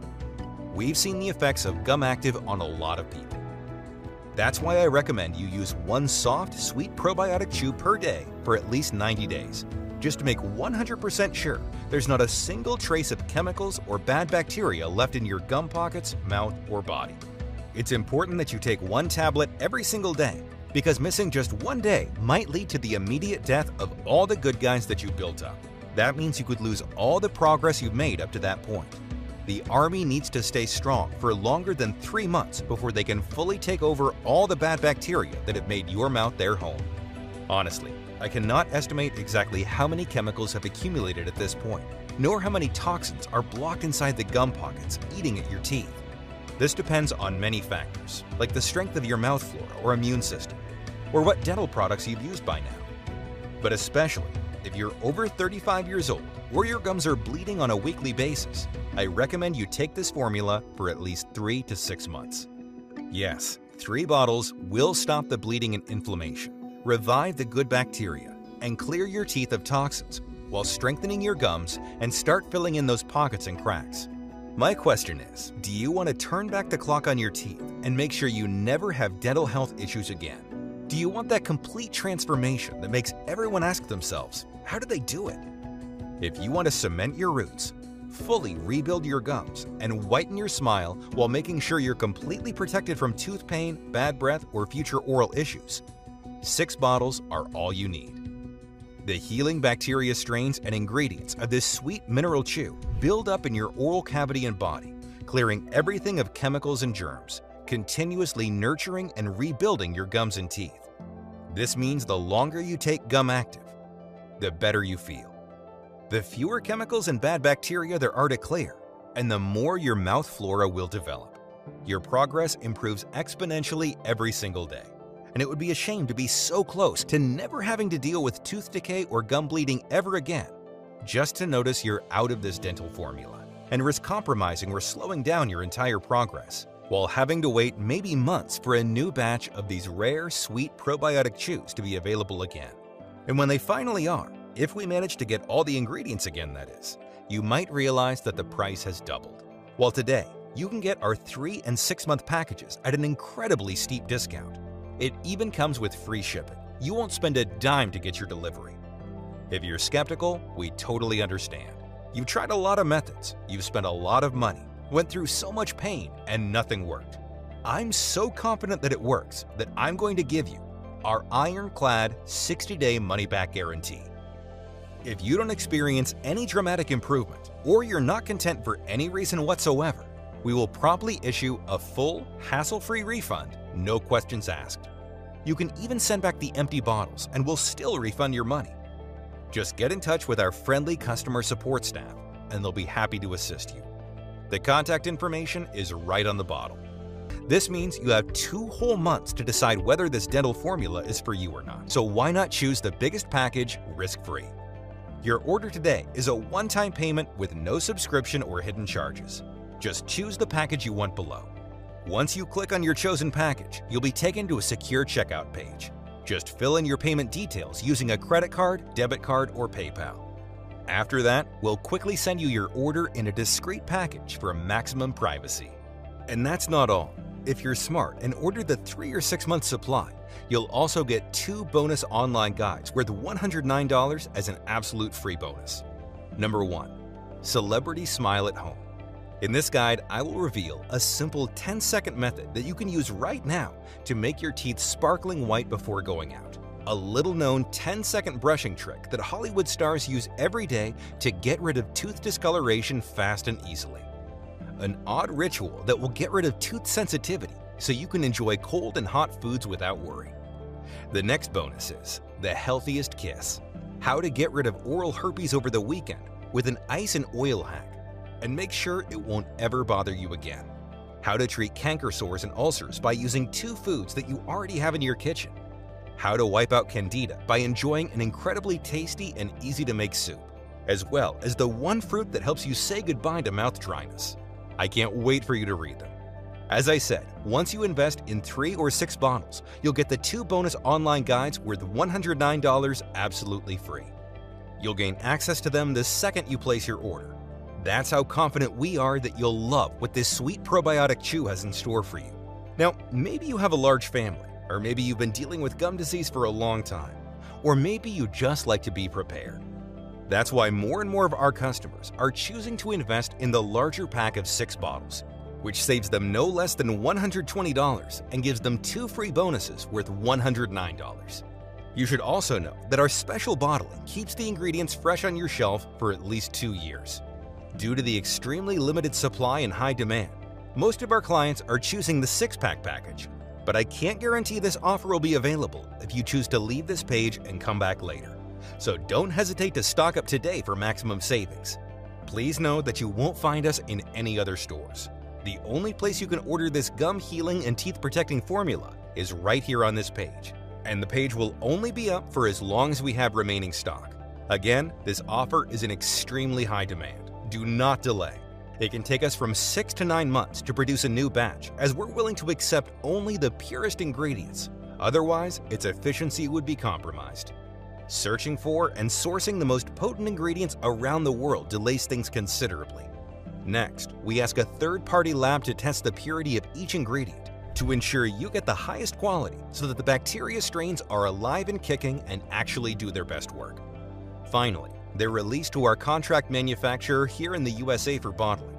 We've seen the effects of Gum Active on a lot of people. That's why I recommend you use one soft, sweet probiotic chew per day for at least 90 days, just to make 100% sure there's not a single trace of chemicals or bad bacteria left in your gum pockets, mouth, or body. It's important that you take one tablet every single day, because missing just one day might lead to the immediate death of all the good guys that you built up. That means you could lose all the progress you've made up to that point. The Army needs to stay strong for longer than 3 months before they can fully take over all the bad bacteria that have made your mouth their home. Honestly, I cannot estimate exactly how many chemicals have accumulated at this point, nor how many toxins are blocked inside the gum pockets, eating at your teeth. This depends on many factors, like the strength of your mouth flora or immune system, or what dental products you've used by now. But especially if you're over 35 years old or your gums are bleeding on a weekly basis, I recommend you take this formula for at least 3 to 6 months. Yes, 3 bottles will stop the bleeding and inflammation, revive the good bacteria, and clear your teeth of toxins while strengthening your gums and start filling in those pockets and cracks. My question is, do you want to turn back the clock on your teeth and make sure you never have dental health issues again? Do you want that complete transformation that makes everyone ask themselves, how did they do it? If you want to cement your roots, fully rebuild your gums, and whiten your smile while making sure you're completely protected from tooth pain, bad breath, or future oral issues, 6 bottles are all you need. The healing bacteria strains and ingredients of this sweet mineral chew build up in your oral cavity and body, clearing everything of chemicals and germs, continuously nurturing and rebuilding your gums and teeth. This means the longer you take Gum Active, the better you feel. The fewer chemicals and bad bacteria there are to clear, and the more your mouth flora will develop. Your progress improves exponentially every single day, and it would be a shame to be so close to never having to deal with tooth decay or gum bleeding ever again, just to notice you're out of this dental formula and risk compromising or slowing down your entire progress, while having to wait maybe months for a new batch of these rare, sweet probiotic chews to be available again. And when they finally are, if we manage to get all the ingredients again, that is, you might realize that the price has doubled. While today, you can get our 3- and 6-month packages at an incredibly steep discount. It even comes with free shipping. You won't spend a dime to get your delivery. If you're skeptical, we totally understand. You've tried a lot of methods, you've spent a lot of money, went through so much pain, and nothing worked. I'm so confident that it works that I'm going to give you our ironclad 60-day money-back guarantee. If you don't experience any dramatic improvement, or you're not content for any reason whatsoever, we will promptly issue a full, hassle-free refund, no questions asked. You can even send back the empty bottles and we'll still refund your money. Just get in touch with our friendly customer support staff and they'll be happy to assist you. The contact information is right on the bottle. This means you have 2 whole months to decide whether this dental formula is for you or not. So why not choose the biggest package risk-free? Your order today is a one-time payment with no subscription or hidden charges. Just choose the package you want below. Once you click on your chosen package, you'll be taken to a secure checkout page. Just fill in your payment details using a credit card, debit card, or PayPal. After that, we'll quickly send you your order in a discreet package for maximum privacy. And that's not all. If you're smart and order the 3 or 6 month supply, you'll also get 2 bonus online guides worth $109 as an absolute free bonus. Number 1. Celebrity Smile at Home. In this guide, I will reveal a simple 10-second method that you can use right now to make your teeth sparkling white before going out. A little-known 10-second brushing trick that Hollywood stars use every day to get rid of tooth discoloration fast and easily. An odd ritual that will get rid of tooth sensitivity so you can enjoy cold and hot foods without worry. The next bonus is the healthiest kiss. How to get rid of oral herpes over the weekend with an ice and oil hack, and make sure it won't ever bother you again. How to treat canker sores and ulcers by using 2 foods that you already have in your kitchen. How to wipe out candida by enjoying an incredibly tasty and easy-to-make soup, as well as the one fruit that helps you say goodbye to mouth dryness. I can't wait for you to read them. As I said, once you invest in 3 or 6 bottles, you'll get the 2 bonus online guides worth $109 absolutely free. You'll gain access to them the second you place your order. That's how confident we are that you'll love what this sweet probiotic chew has in store for you. Now, maybe you have a large family, or maybe you've been dealing with gum disease for a long time, or maybe you just like to be prepared. That's why more and more of our customers are choosing to invest in the larger pack of 6 bottles, which saves them no less than $120 and gives them 2 free bonuses worth $109. You should also know that our special bottling keeps the ingredients fresh on your shelf for at least 2 years. Due to the extremely limited supply and high demand, most of our clients are choosing the 6-pack package, but I can't guarantee this offer will be available if you choose to leave this page and come back later. So don't hesitate to stock up today for maximum savings. Please know that you won't find us in any other stores. The only place you can order this gum healing and teeth protecting formula is right here on this page, and the page will only be up for as long as we have remaining stock. Again, this offer is in extremely high demand. Do not delay. It can take us from 6 to 9 months to produce a new batch, as we're willing to accept only the purest ingredients. Otherwise, its efficiency would be compromised. Searching for and sourcing the most potent ingredients around the world delays things considerably. Next, we ask a third-party lab to test the purity of each ingredient to ensure you get the highest quality so that the bacteria strains are alive and kicking and actually do their best work. Finally, they're released to our contract manufacturer here in the USA for bottling.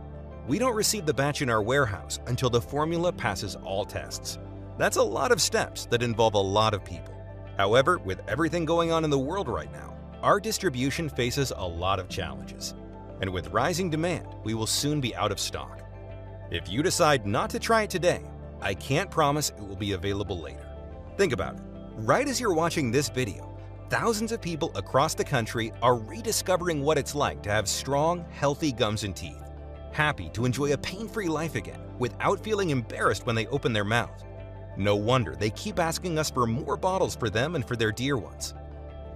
We don't receive the batch in our warehouse until the formula passes all tests. That's a lot of steps that involve a lot of people. However, with everything going on in the world right now, our distribution faces a lot of challenges. And with rising demand, we will soon be out of stock. If you decide not to try it today, I can't promise it will be available later. Think about it. Right as you're watching this video, thousands of people across the country are rediscovering what it's like to have strong, healthy gums and teeth, happy to enjoy a pain-free life again without feeling embarrassed when they open their mouth. No wonder they keep asking us for more bottles for them and for their dear ones.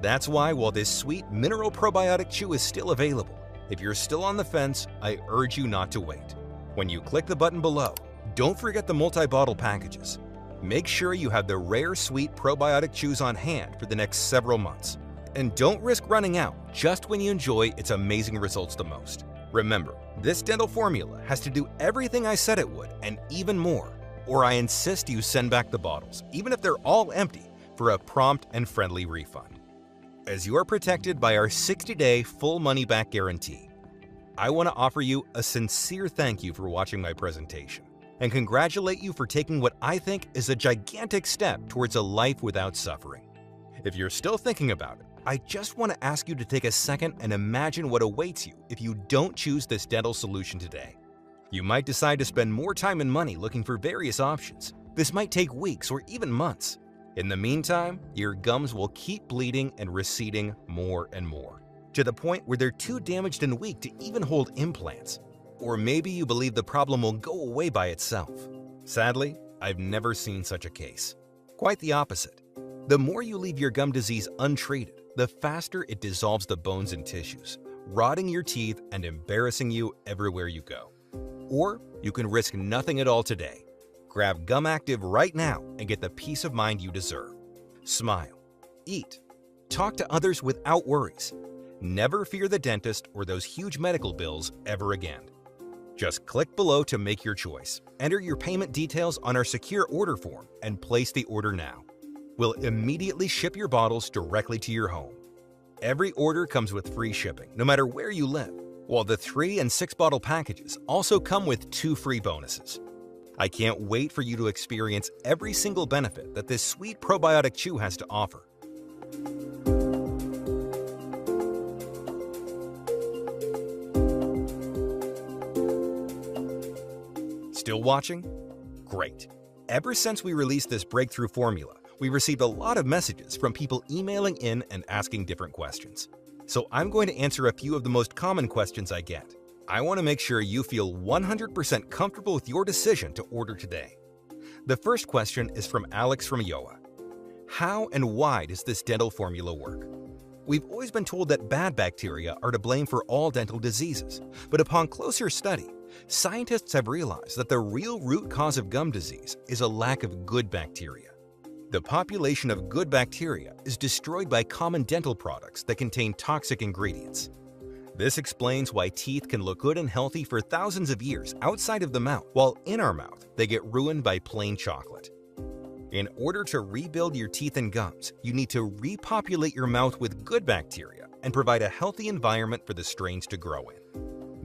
That's why, while this sweet mineral probiotic chew is still available, if you're still on the fence, I urge you not to wait. When you click the button below, don't forget the multi-bottle packages. Make sure you have the rare sweet probiotic chews on hand for the next several months. And don't risk running out just when you enjoy its amazing results the most. Remember, this dental formula has to do everything I said it would and even more, or I insist you send back the bottles, even if they're all empty, for a prompt and friendly refund. As you are protected by our 60-day full money-back guarantee, I want to offer you a sincere thank you for watching my presentation and congratulate you for taking what I think is a gigantic step towards a life without suffering. If you're still thinking about it, I just want to ask you to take a second and imagine what awaits you if you don't choose this dental solution today. You might decide to spend more time and money looking for various options. This might take weeks or even months. In the meantime, your gums will keep bleeding and receding more and more, to the point where they're too damaged and weak to even hold implants. Or maybe you believe the problem will go away by itself. Sadly, I've never seen such a case. Quite the opposite. The more you leave your gum disease untreated, the faster it dissolves the bones and tissues, rotting your teeth and embarrassing you everywhere you go. Or you can risk nothing at all today. Grab Gum Active right now and get the peace of mind you deserve. Smile, eat, talk to others without worries. Never fear the dentist or those huge medical bills ever again. Just click below to make your choice. Enter your payment details on our secure order form and place the order now. We'll immediately ship your bottles directly to your home. Every order comes with free shipping, no matter where you live, while the 3 and 6 bottle packages also come with 2 free bonuses. I can't wait for you to experience every single benefit that this sweet probiotic chew has to offer. Still watching? Great. Ever since we released this breakthrough formula, we received a lot of messages from people emailing in and asking different questions. So I'm going to answer a few of the most common questions I get. I want to make sure you feel 100% comfortable with your decision to order today. The first question is from Alex from Iowa. How and why does this dental formula work? We've always been told that bad bacteria are to blame for all dental diseases, but upon closer study, scientists have realized that the real root cause of gum disease is a lack of good bacteria. The population of good bacteria is destroyed by common dental products that contain toxic ingredients. This explains why teeth can look good and healthy for thousands of years outside of the mouth, while in our mouth, they get ruined by plain chocolate. In order to rebuild your teeth and gums, you need to repopulate your mouth with good bacteria and provide a healthy environment for the strains to grow in.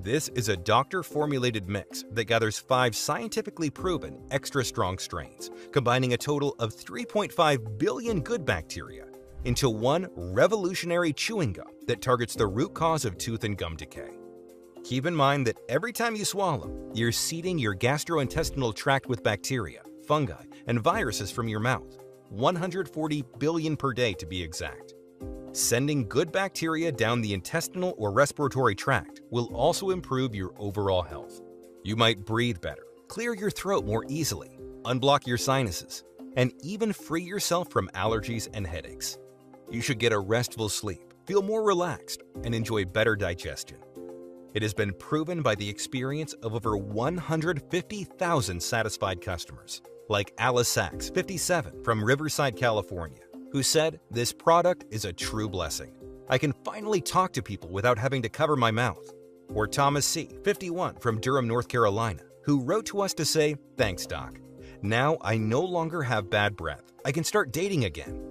This is a doctor-formulated mix that gathers 5 scientifically proven extra strong strains, combining a total of 3.5 billion good bacteria into one revolutionary chewing gum that targets the root cause of tooth and gum decay. Keep in mind that every time you swallow, you're seeding your gastrointestinal tract with bacteria, fungi, and viruses from your mouth, 140 billion per day to be exact. Sending good bacteria down the intestinal or respiratory tract will also improve your overall health. You might breathe better, clear your throat more easily, unblock your sinuses, and even free yourself from allergies and headaches. You should get a restful sleep, feel more relaxed, and enjoy better digestion. It has been proven by the experience of over 150,000 satisfied customers, like Alice Sachs, 57, from Riverside, California, who said, "This product is a true blessing. I can finally talk to people without having to cover my mouth." Or Thomas C., 51, from Durham, North Carolina, who wrote to us to say, "Thanks, Doc. Now I no longer have bad breath. I can start dating again."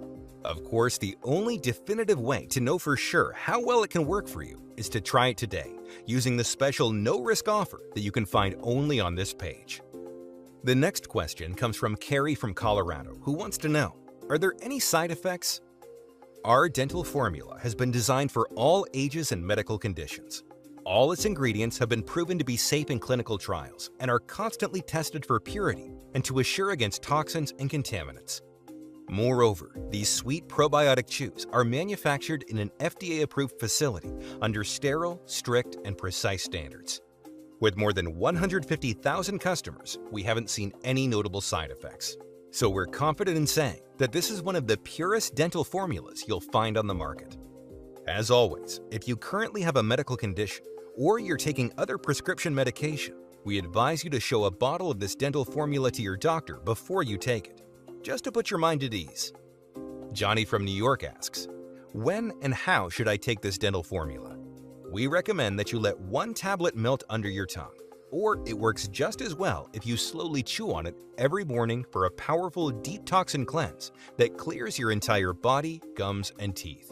Of course, the only definitive way to know for sure how well it can work for you is to try it today, using the special no-risk offer that you can find only on this page. The next question comes from Carrie from Colorado, who wants to know, are there any side effects? Our dental formula has been designed for all ages and medical conditions. All its ingredients have been proven to be safe in clinical trials and are constantly tested for purity and to assure against toxins and contaminants. Moreover, these sweet probiotic chews are manufactured in an FDA-approved facility under sterile, strict, and precise standards. With more than 150,000 customers, we haven't seen any notable side effects. So we're confident in saying that this is one of the purest dental formulas you'll find on the market. As always, if you currently have a medical condition or you're taking other prescription medication, we advise you to show a bottle of this dental formula to your doctor before you take it, just to put your mind at ease. Johnny from New York asks, when and how should I take this dental formula? We recommend that you let 1 tablet melt under your tongue, or it works just as well if you slowly chew on it every morning for a powerful deep toxin cleanse that clears your entire body, gums, and teeth.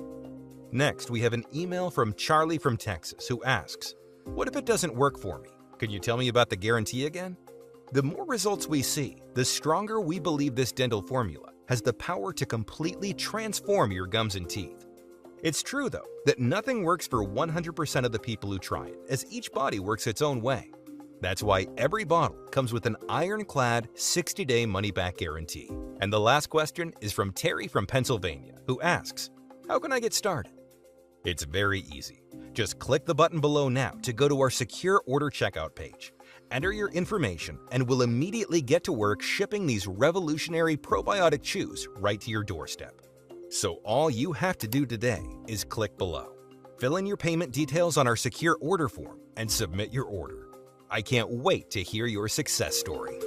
Next, we have an email from Charlie from Texas who asks, what if it doesn't work for me? Could you tell me about the guarantee again? The more results we see, the stronger we believe this dental formula has the power to completely transform your gums and teeth. It's true, though, that nothing works for 100% of the people who try it, as each body works its own way. That's why every bottle comes with an ironclad 60-day money-back guarantee. And the last question is from Terry from Pennsylvania, who asks, how can I get started? It's very easy. Just click the button below now to go to our secure order checkout page. Enter your information and we'll immediately get to work shipping these revolutionary probiotic chews right to your doorstep. So all you have to do today is click below. Fill in your payment details on our secure order form and submit your order. I can't wait to hear your success story.